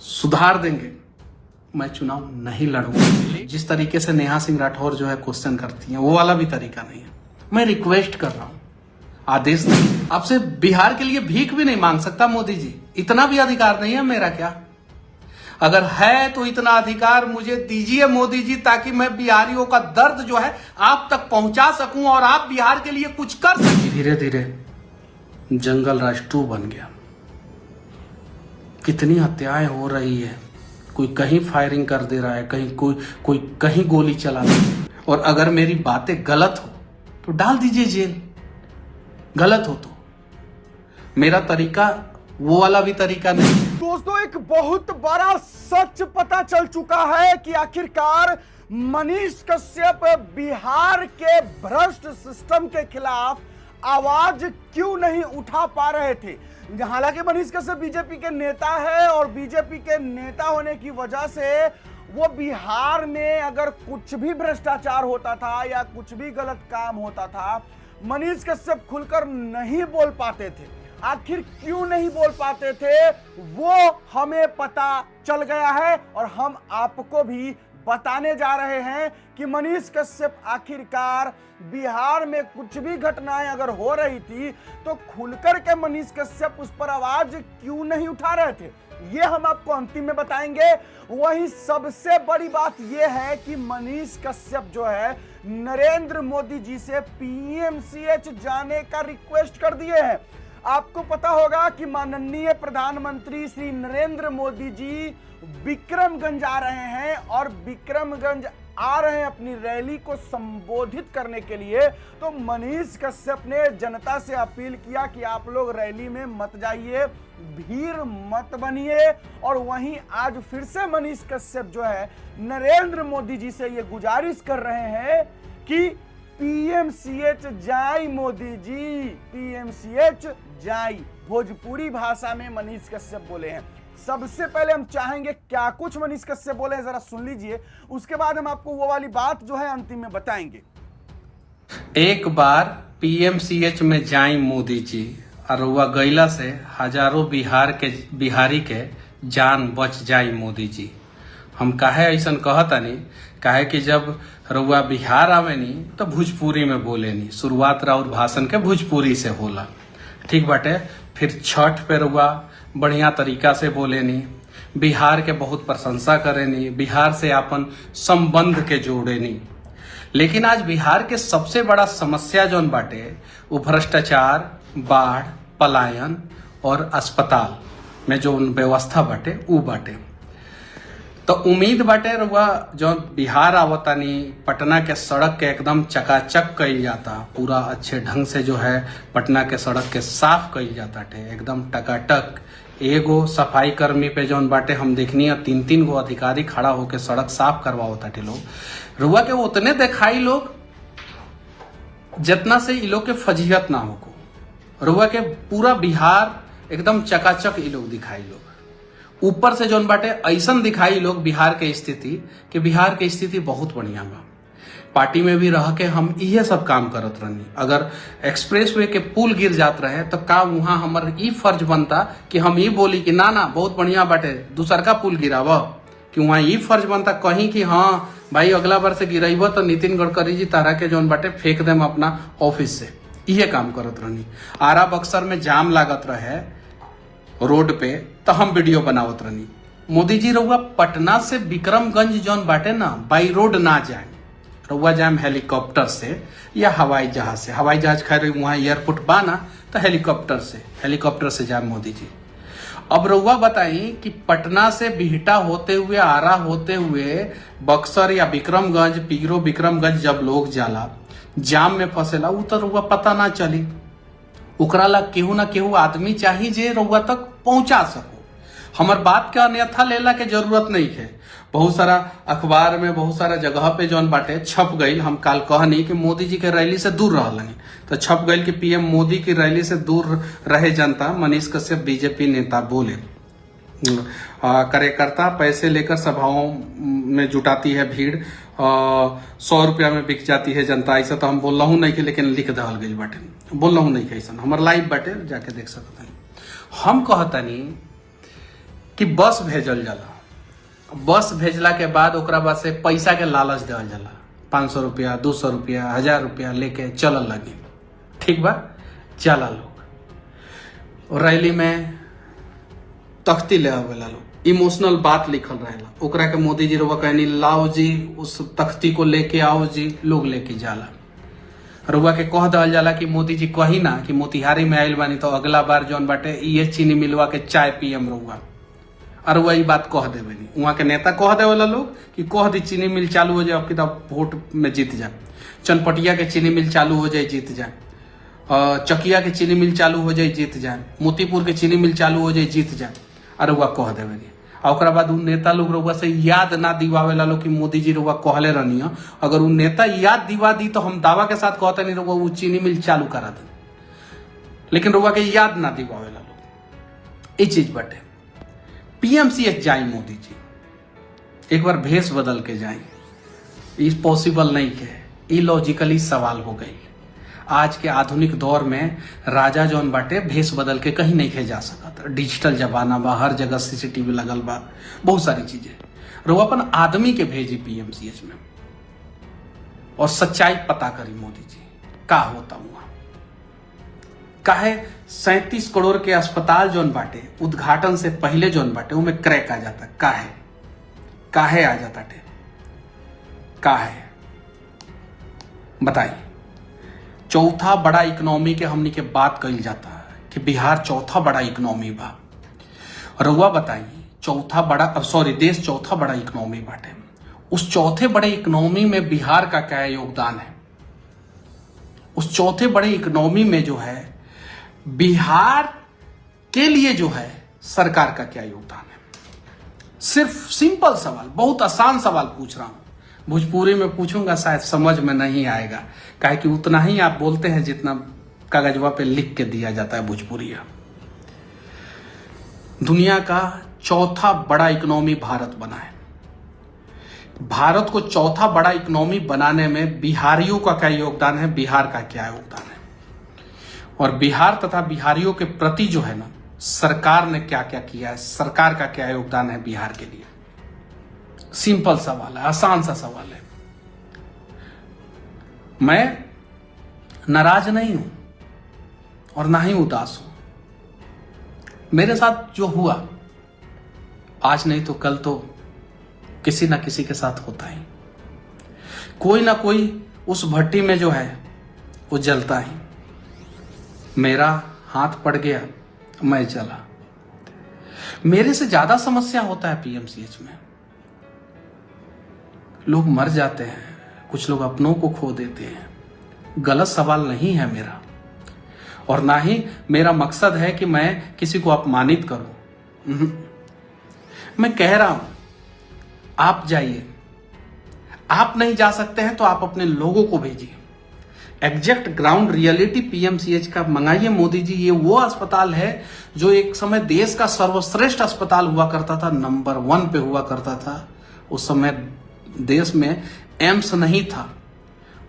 सुधार देंगे, मैं चुनाव नहीं लड़ूंगा। जिस तरीके से नेहा सिंह राठौर जो है क्वेश्चन करती हैं, वो वाला भी तरीका नहीं है। मैं रिक्वेस्ट कर रहा हूं, आदेश नहीं। आपसे बिहार के लिए भीख भी नहीं मांग सकता मोदी जी, इतना भी अधिकार नहीं है मेरा क्या? अगर है तो इतना अधिकार मुझे दीजिए मोदी जी, ताकि मैं बिहारियों का दर्द जो है आप तक पहुंचा सकूं और आप बिहार के लिए कुछ कर सकें। धीरे धीरे जंगल राज 2 बन गया। कितनी हत्याएं हो रही है, कोई कहीं फायरिंग कर दे रहा है, कोई कहीं गोली चला रहा है। और अगर मेरी बातें गलत हो तो डाल दीजिए जेल, गलत हो तो। मेरा तरीका वो वाला भी तरीका नहीं। दोस्तों, एक बहुत बड़ा सच पता चल चुका है कि आखिरकार मनीष कश्यप बिहार के भ्रष्ट सिस्टम के खिलाफ आवाज क्यों नहीं उठा पा रहे थे। हालांकि मनीष कश्यप बीजेपी के नेता है और बीजेपी के नेता होने की वजह से वो बिहार में अगर कुछ भी भ्रष्टाचार होता था या कुछ भी गलत काम होता था, मनीष कश्यप खुलकर नहीं बोल पाते थे। आखिर क्यों नहीं बोल पाते थे वो हमें पता चल गया है और हम आपको भी बताने जा रहे हैं कि मनीष कश्यप आखिरकार बिहार में कुछ भी घटनाएं अगर हो रही थी तो खुलकर के मनीष कश्यप उस पर आवाज क्यों नहीं उठा रहे थे, ये हम आपको अंतिम में बताएंगे। वही सबसे बड़ी बात यह है कि मनीष कश्यप जो है नरेंद्र मोदी जी से पीएमसीएच जाने का रिक्वेस्ट कर दिए हैं। आपको पता होगा कि माननीय प्रधानमंत्री श्री नरेंद्र मोदी जी विक्रमगंज आ रहे हैं और विक्रमगंज आ रहे हैं अपनी रैली को संबोधित करने के लिए। तो मनीष कश्यप ने जनता से अपील किया कि आप लोग रैली में मत जाइए, भीड़ मत बनिए। और वहीं आज फिर से मनीष कश्यप जो है नरेंद्र मोदी जी से ये गुजारिश कर रहे हैं कि पीएमसीएच जाई मोदी जी, पीएमसीएच जाई। भोजपुरी भाषा में मनीष कश्यप बोले हैं। सबसे पहले हम चाहेंगे क्या कुछ मनीष कश्यप बोले हैं, जरा सुन लीजिए। उसके बाद हम आपको वो वाली बात जो है अंतिम में बताएंगे। एक बार पीएमसीएच में जाई मोदी जी, और वह गैला से हजारों बिहारी के जान बच जाई मोदी जी। हम काहे ऐसा कहतानी, काहे कि जब रउआ बिहार आवे नी तो भोजपुरी में बोले नी, शुरुआत राउर भाषण के भोजपुरी से होला, ठीक बाटे। फिर छठ पे रउआ बढ़िया तरीका से बोले नी, बिहार के बहुत प्रशंसा करे नी, बिहार से अपन संबंध के जोड़े नी। लेकिन आज बिहार के सबसे बड़ा समस्या जौन बाटे वो भ्रष्टाचार, बाढ़, पलायन और अस्पताल में जो व्यवस्था बाटे ऊ बाटे। तो उम्मीद बाटे रउआ जो बिहार आवतानी, पटना के सड़क के एकदम चकाचक कइल जाता, पूरा अच्छे ढंग से जो है पटना के सड़क के साफ कइल जाता टे, एकदम टकाटक। एगो सफाई कर्मी पे जौन बाटे हम देखनी है 3-3 गो अधिकारी खड़ा होके सड़क साफ करवावता टे लोग। रुआ के वो उतने दिखाई लोग जितना से इ लोग के फजीहत ना हो। रुआ के पूरा बिहार एकदम चकाचक इ लोग दिखाई लोग। ऊपर से जौन बाटे ऐसा दिखाई लोग बिहार के स्थिति कि बिहार के स्थिति बहुत बढ़िया बा। पार्टी में भी रह के हम इहे सब काम करत रहनी। अगर एक्सप्रेसवे के पुल गिर जात रहे तो का वहां हमार ई फर्ज बनता कि हम ई बोली कि ना ना बहुत बढ़िया बाटे, दूसर का पुल गिराव, कि वहां ई फर्ज बनता कहीं कि हाँ भाई अगला बार से गिराइब तो नितिन गडकरी जी तारा के जौन बाटे फेंक देम अपना ऑफिस से। इहे काम करत रहनी। आरा बक्सर में जाम लागत रहे रोड पे तो हम वीडियो बनावत रहनी। मोदी जी रउआ पटना से विक्रमगंज जौन बाटे ना बाई रोड ना जाए, रउआ जाए हेलीकॉप्टर से या हवाई जहाज से। हवाई जहाज खैर वहाँ एयरपोर्ट बाना तो हेलीकॉप्टर से जाए मोदी जी। अब रउआ बताई कि पटना से बिहटा होते हुए, आरा होते हुए बक्सर या विक्रमगंज, पीरो विक्रमगंज जब लोग जाला जाम में फंसेला, उ तो रउआ पता ना चली। ओकरा ला केहू ना केहू आदमी चाहिए जे रउआ तक पहुंचा सको। हमार बात के अन्यथा लेला के जरूरत नहीं है। बहुत सारा अखबार में, बहुत सारा जगह पे जौन बाटे छप गई। हम काल कहनी कि मोदी जी के रैली से दूर रहलनी तो छप गई कि पीएम मोदी की रैली से दूर रहे जनता। मनीष कश्यप बीजेपी नेता बोले कार्यकर्ता पैसे लेकर सभाओं में जुटाती है भीड़, 100 रुपया में बिक जाती है जनता। ऐसा तो हम बोल रहा हूँ नहीं कि, लेकिन लिख दल गई बाटे, बोल रहा हूँ नहीं कि ऐसा। हमार लाइव बाटे जाके देख सकते हैं। हम कहतनी कि बस भेजल जाला। बस भेजला के बाद ओकरा बाद से पैसा के लालच देवल जाला, 500 रुपया, 200 रुपया, 1000 रुपया लेके चलल लगी। ठीक बा, चला लोग रैली में तख्ती ले आवेला, लोग इमोशनल बात लिखल रहेला, ओकरा के मोदी जी रुआ कहनी लाओ जी उस तख्ती को लेके आओ जी, लोग लेके जाला। रुआ के कह दल जाला कि मोदी जी कही ना कि मोतिहारी में आयल बानी तो अगला बार जौन बाटे ये चीनी मिलवा के चाय पियम रुआ, और वही बात कह देवे नहीं। वहां के नेता कह देवेला लोग कि कह दी चीनी मिल चालू हो जाए, अब किताब वोट में जीत जाए। चनपटिया के चीनी मिल चालू हो जाए, जीत जाए। चकिया के चीनी मिल चालू हो जाए, जीत जाए। मोतीपुर के चीनी मिल चालू हो जाए, जीत जाए। और रुआ कह देवे नहीं। और ओकरा बाद उ नेता लोग रुआ से याद ना दिवावेला लोग कि मोदी जी रुआ कहले रहनी। अगर उ नेता याद दिवा दी तो हम दावा के साथ कहते नहीं रुआ वो चीनी मिल चालू करा दे, लेकिन रुआ के याद ना दिवावेला लोग। ये चीज बटे पीएमसीएच जाए मोदी जी, एक बार भेष बदल के जाए, इस पॉसिबल नहीं के इलॉजिकली सवाल हो गई। आज के आधुनिक दौर में राजा जौन बाटे भेष बदल के कहीं नहीं खे जा सकता। डिजिटल जमाना बा, हर जगह सीसीटीवी लगल बा, बहुत सारी चीजें। रो अपन आदमी के भेजी पीएमसीएच में और सच्चाई पता करी मोदी जी का होता हुआ। काहे 37 करोड़ के अस्पताल जौन बाटे उद्घाटन से पहले जौन बाटे उनमें क्रैक आ जाता, काहे आ जाता टे, काहे बताइए। चौथा बड़ा इकोनॉमी के हमनी के बात कही जाता है कि बिहार चौथा बड़ा इकोनॉमी बा। रउआ बताइए चौथा बड़ा, सॉरी देश चौथा बड़ा इकोनॉमी बाटे, उस चौथे बड़े इकोनॉमी में बिहार का क्या योगदान है? उस चौथे बड़े इकोनॉमी में जो है बिहार के लिए जो है सरकार का क्या योगदान है? सिर्फ सिंपल सवाल, बहुत आसान सवाल पूछ रहा हूं। भोजपुरी में पूछूंगा शायद समझ में नहीं आएगा, काहे कि उतना ही आप बोलते हैं जितना कागजवा पे लिख के दिया जाता है भोजपुरिया। दुनिया का चौथा बड़ा इकोनॉमी भारत बना है। भारत को चौथा बड़ा इकोनॉमी बनाने में बिहारियों का क्या योगदान है, बिहार का क्या योगदान है, और बिहार तथा बिहारियों के प्रति जो है ना सरकार ने क्या क्या किया है, सरकार का क्या योगदान है बिहार के लिए। सिंपल सवाल है, आसान सा सवाल है। मैं नाराज नहीं हूं और ना ही उदास हूं। मेरे साथ जो हुआ आज नहीं तो कल तो किसी ना किसी के साथ होता ही। कोई ना कोई उस भट्टी में जो है वो जलता ही। मेरा हाथ पड़ गया, मैं जला। मेरे से ज्यादा समस्या होता है पीएमसीएच में। लोग मर जाते हैं, कुछ लोग अपनों को खो देते हैं। गलत सवाल नहीं है मेरा, और ना ही मेरा मकसद है कि मैं किसी को अपमानित करूं। मैं कह रहा हूं आप जाइए, आप नहीं जा सकते हैं तो आप अपने लोगों को भेजिए। एग्जैक्ट ग्राउंड रियलिटी पीएमसीएच का मंगाइए मोदी जी। ये वो अस्पताल है जो एक समय देश का सर्वश्रेष्ठ अस्पताल हुआ करता था, नंबर 1 पे हुआ करता था। उस समय देश में एम्स नहीं था,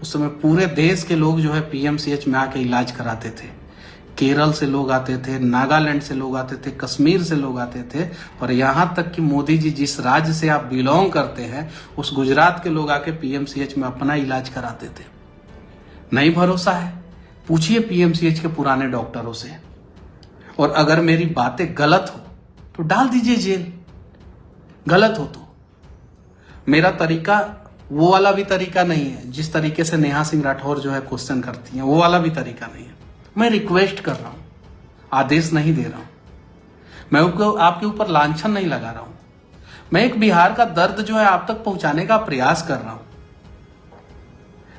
उस समय पूरे देश के लोग जो है पीएमसीएच में आके इलाज कराते थे। केरल से लोग आते थे, नागालैंड से लोग आते थे, कश्मीर से लोग आते थे, और यहां तक कि मोदी जी जिस राज्य से आप बिलोंग करते हैं उस गुजरात के लोग आके पीएमसीएच में अपना इलाज कराते थे। नहीं भरोसा है, पूछिए पीएमसीएच के पुराने डॉक्टरों से। और अगर मेरी बातें गलत हो तो डाल दीजिए जेल, गलत हो तो। मेरा तरीका वो वाला भी तरीका नहीं है जिस तरीके से नेहा सिंह राठौर जो है क्वेश्चन करती हैं, वो वाला भी तरीका नहीं है। मैं रिक्वेस्ट कर रहा हूं, आदेश नहीं दे रहा हूं। मैं आपके ऊपर लांछन नहीं लगा रहा हूं। मैं एक बिहार का दर्द जो है आप तक पहुंचाने का प्रयास कर रहा हूं।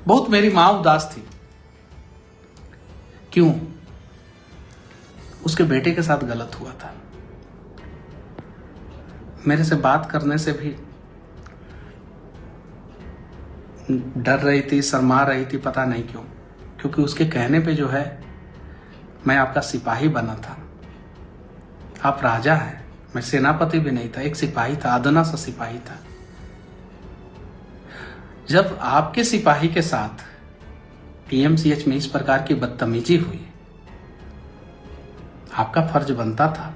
बहुत मेरी मां उदास थी। क्यों? उसके बेटे के साथ गलत हुआ था। मेरे से बात करने से भी डर रही थी, शर्मा रही थी, पता नहीं क्यों। क्योंकि उसके कहने पे जो है मैं आपका सिपाही बना था, आप राजा हैं। मैं सेनापति भी नहीं था, एक सिपाही था, अदना सा सिपाही था। जब आपके सिपाही के साथ पीएमसीएच में इस प्रकार की बदतमीजी हुई, आपका फर्ज बनता था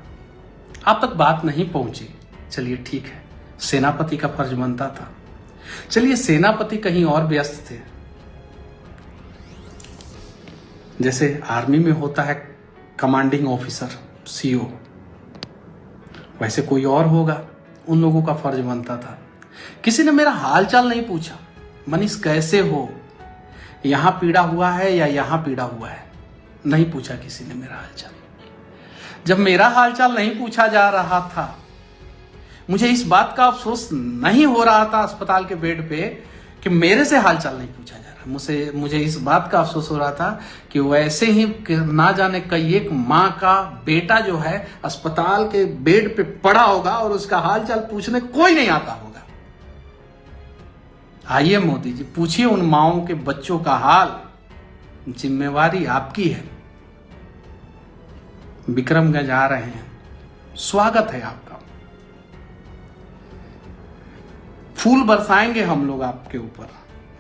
आप तक बात नहीं पहुंची, चलिए ठीक है, सेनापति का फर्ज बनता था। चलिए सेनापति कहीं और व्यस्त थे, जैसे आर्मी में होता है कमांडिंग ऑफिसर सीओ, वैसे कोई और होगा, उन लोगों का फर्ज बनता था। किसी ने मेरा हालचाल नहीं पूछा, मनीष कैसे हो, यहां पीड़ा हुआ है या यहां पीड़ा हुआ है, नहीं पूछा किसी ने मेरा हालचाल। जब मेरा हालचाल नहीं पूछा जा रहा था, मुझे इस बात का अफसोस नहीं हो रहा था अस्पताल के बेड पे कि मेरे से हालचाल नहीं पूछा जा रहा। मुझे इस बात का अफसोस हो रहा था कि वैसे ही ना जाने कई एक माँ का बेटा जो है अस्पताल के बेड पे पड़ा होगा और उसका हालचाल पूछने कोई नहीं आता होगा। आइए मोदी जी, पूछिए उन माओं के बच्चों का हाल, जिम्मेवारी आपकी है। विक्रमगंज आ रहे हैं, स्वागत है आपका, फूल बरसाएंगे हम लोग आपके ऊपर।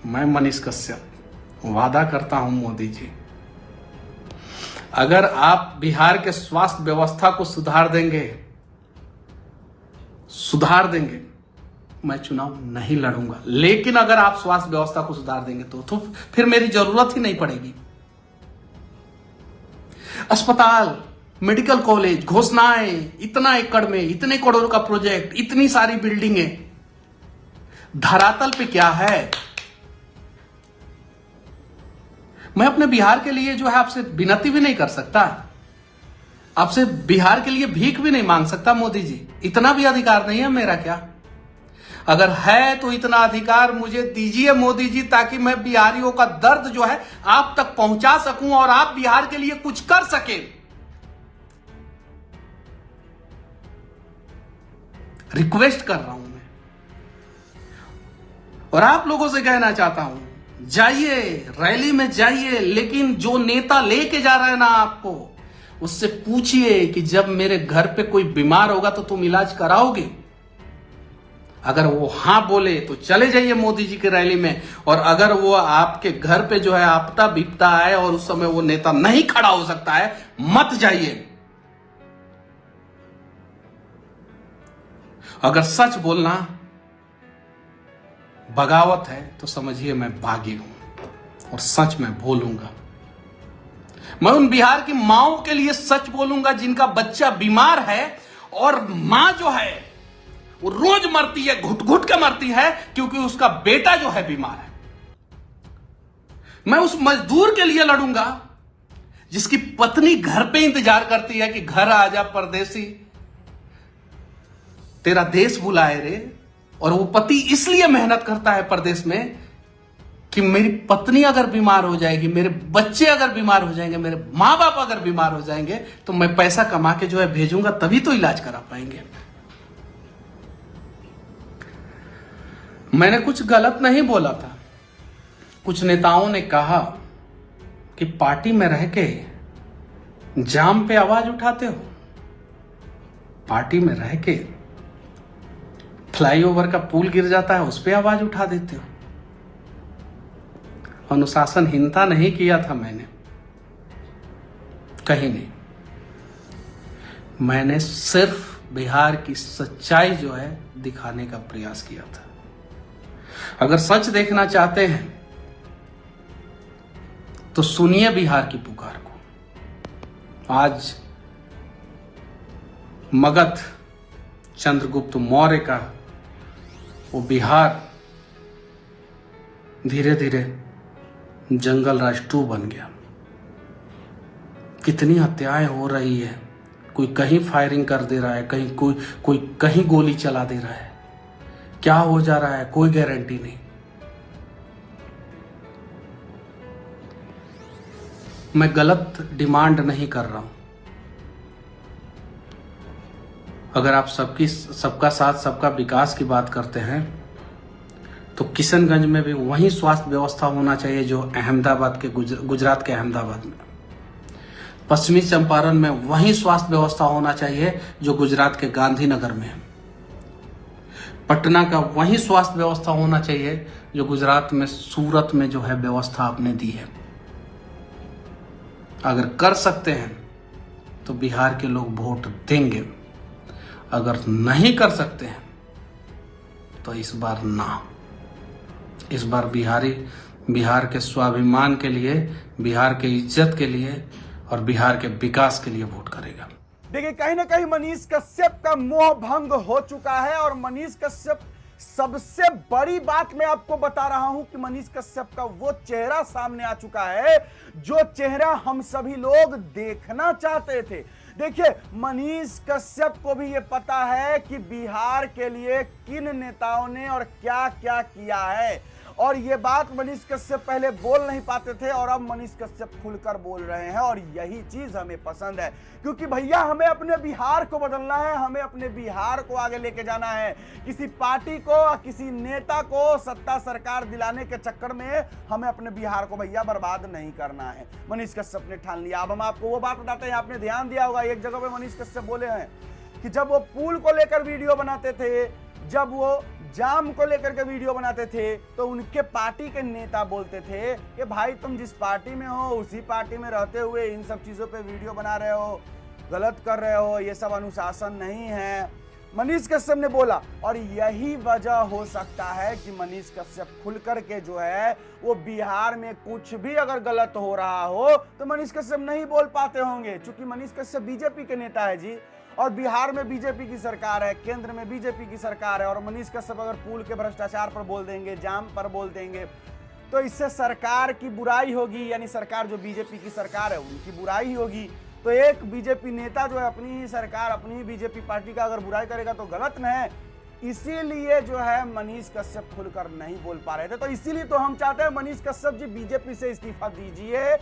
मैं मनीष कश्यप वादा करता हूं मोदी जी, अगर आप बिहार के स्वास्थ्य व्यवस्था को सुधार देंगे, मैं चुनाव नहीं लड़ूंगा। लेकिन अगर आप स्वास्थ्य व्यवस्था को सुधार देंगे तो फिर मेरी जरूरत ही नहीं पड़ेगी। अस्पताल, मेडिकल कॉलेज, घोषणाएं, इतना एकड़ में इतने करोड़ का प्रोजेक्ट, इतनी सारी बिल्डिंगें, धरातल पे क्या है? मैं अपने बिहार के लिए जो है आपसे विनती भी नहीं कर सकता, आपसे बिहार के लिए भीख भी नहीं मांग सकता मोदी जी, इतना भी अधिकार नहीं है मेरा क्या? अगर है तो इतना अधिकार मुझे दीजिए मोदी जी, ताकि मैं बिहारियों का दर्द जो है आप तक पहुंचा सकूं और आप बिहार के लिए कुछ कर सकें। रिक्वेस्ट कर रहा हूं मैं, और आप लोगों से कहना चाहता हूं, जाइए रैली में जाइए, लेकिन जो नेता लेके जा रहा है ना आपको, उससे पूछिए कि जब मेरे घर पे कोई बीमार होगा तो तुम इलाज कराओगे? अगर वो हां बोले तो चले जाइए मोदी जी की रैली में, और अगर वो आपके घर पे जो है आपदा विपदा है और उस समय वो नेता नहीं खड़ा हो सकता है, मत जाइए। अगर सच बोलना बगावत है तो समझिए मैं बागी हूं और सच में बोलूंगा। मैं उन बिहार की माओं के लिए सच बोलूंगा जिनका बच्चा बीमार है और मां जो है वो रोज मरती है, घुट घुट के मरती है, क्योंकि उसका बेटा जो है बीमार है। मैं उस मजदूर के लिए लड़ूंगा जिसकी पत्नी घर पे इंतजार करती है कि घर आ जा परदेसी, तेरा देश बुलाए रे। और वो पति इसलिए मेहनत करता है परदेश में कि मेरी पत्नी अगर बीमार हो जाएगी, मेरे बच्चे अगर बीमार हो जाएंगे, मेरे मां बाप अगर बीमार हो जाएंगे, तो मैं पैसा कमा के जो है भेजूंगा, तभी तो इलाज करा पाएंगे। मैंने कुछ गलत नहीं बोला था। कुछ नेताओं ने कहा कि पार्टी में रह के जाम पे आवाज उठाते हो, पार्टी में रह के फ्लाईओवर का पुल गिर जाता है उस पे आवाज उठा देते हो। अनुशासनहीनता नहीं किया था मैंने, कहीं नहीं। मैंने सिर्फ बिहार की सच्चाई जो है दिखाने का प्रयास किया था। अगर सच देखना चाहते हैं तो सुनिए बिहार की पुकार को। आज मगध चंद्रगुप्त मौर्य का वो बिहार धीरे धीरे जंगल राज 2 बन गया। कितनी हत्याएं हो रही है, कोई कहीं फायरिंग कर दे रहा है, कहीं कोई कहीं गोली चला दे रहा है, क्या हो जा रहा है कोई गारंटी नहीं। मैं गलत डिमांड नहीं कर रहा हूं। अगर आप सबका साथ सबका विकास की बात करते हैं तो किशनगंज में भी वही स्वास्थ्य व्यवस्था होना चाहिए जो अहमदाबाद के गुजरात के अहमदाबाद में। पश्चिमी चंपारण में वही स्वास्थ्य व्यवस्था होना चाहिए जो गुजरात के गांधीनगर में है। पटना का वही स्वास्थ्य व्यवस्था होना चाहिए जो गुजरात में सूरत में जो है व्यवस्था आपने दी है। अगर कर सकते हैं तो बिहार के लोग वोट देंगे। अगर नहीं कर सकते हैं तो इस बार ना, इस बार बिहार के स्वाभिमान के लिए, बिहार के इज्जत के लिए और बिहार के विकास के लिए वोट करेगा। देखिए, कहीं ना कहीं मनीष कश्यप का मोह भंग हो चुका है और मनीष कश्यप, सबसे बड़ी बात मैं आपको बता रहा हूं कि मनीष कश्यप का वो चेहरा सामने आ चुका है जो चेहरा हम सभी लोग देखना चाहते थे। देखिए, मनीष कश्यप को भी ये पता है कि बिहार के लिए किन नेताओं ने और क्या क्या किया है, और ये बात मनीष कश्यप पहले बोल नहीं पाते थे और अब मनीष कश्यप खुलकर बोल रहे हैं, और यही चीज हमें पसंद है, क्योंकि भैया हमें अपने बिहार को बदलना है, हमें अपने बिहार को आगे लेके जाना है। किसी पार्टी को, किसी नेता को सत्ता सरकार दिलाने के चक्कर में हमें अपने बिहार को भैया बर्बाद नहीं करना है। मनीष कश्यप ने ठान लिया। अब हम आपको वो बात बताते हैं, आपने ध्यान दिया होगा एक जगह पे मनीष कश्यप बोले हैं कि जब वो पुल को लेकर वीडियो बनाते थे, जब वो जाम को लेकर के वीडियो बनाते थे, तो उनके पार्टी के नेता बोलते थे कि भाई तुम जिस पार्टी में हो उसी पार्टी में रहते हुए इन सब चीजों पे वीडियो बना रहे हो, गलत कर रहे हो, ये सब अनुशासन नहीं है। मनीष कश्यप ने बोला, और यही वजह हो सकता है कि मनीष कश्यप खुल करके जो है वो बिहार में कुछ भी अगर गलत हो रहा हो तो मनीष कश्यप नहीं बोल पाते होंगे, क्योंकि मनीष कश्यप बीजेपी के नेता है जी, और बिहार में बीजेपी की सरकार है, केंद्र में बीजेपी की सरकार है, और मनीष कश्यप अगर पुल के भ्रष्टाचार पर बोल देंगे, जाम पर बोल देंगे, तो इससे सरकार की बुराई होगी, यानी सरकार जो बीजेपी की सरकार है उनकी बुराई होगी। तो एक बीजेपी नेता जो है अपनी ही सरकार, अपनी ही बीजेपी पार्टी का अगर बुराई करेगा तो गलत न है। इसीलिए जो है मनीष कश्यप खुलकर नहीं बोल पा रहे थे। तो इसीलिए तो हम चाहते हैं मनीष कश्यप जी बीजेपी से इस्तीफा दीजिए,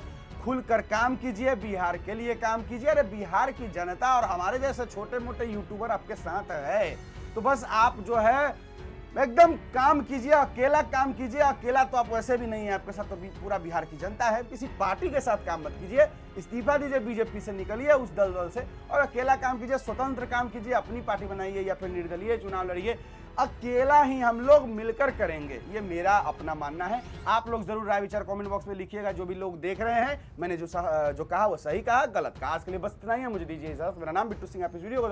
खुलकर काम कीजिए, बिहार के लिए काम कीजिए। अरे बिहार की जनता और हमारे जैसे छोटे मोटे यूट्यूबर आपके साथ है, तो बस आप जो है एकदम काम कीजिए, अकेला काम कीजिए। अकेला तो आप वैसे भी नहीं है, आपके साथ तो पूरा बिहार की जनता है। किसी पार्टी के साथ काम मत कीजिए, इस्तीफा दीजिए, बीजेपी से निकलिए उस दलदल से और अकेला काम कीजिए, स्वतंत्र काम कीजिए, अपनी पार्टी बनाइए या फिर निर्दलीय चुनाव लड़िए। अकेला ही हम लोग मिलकर करेंगे, ये मेरा अपना मानना है। आप लोग जरूर राय विचार कमेंट बॉक्स में लिखिएगा। जो भी लोग देख रहे हैं, मैंने जो कहा वो सही कहा, गलत कहा। आज के लिए बस इतना ही है, मुझे दीजिए इजाजत। मेरा नाम बिट्टू सिंह, आप इस वीडियो को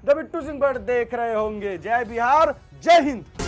द बिट्टू सिंह पर देख रहे होंगे। जय बिहार, जय हिंद।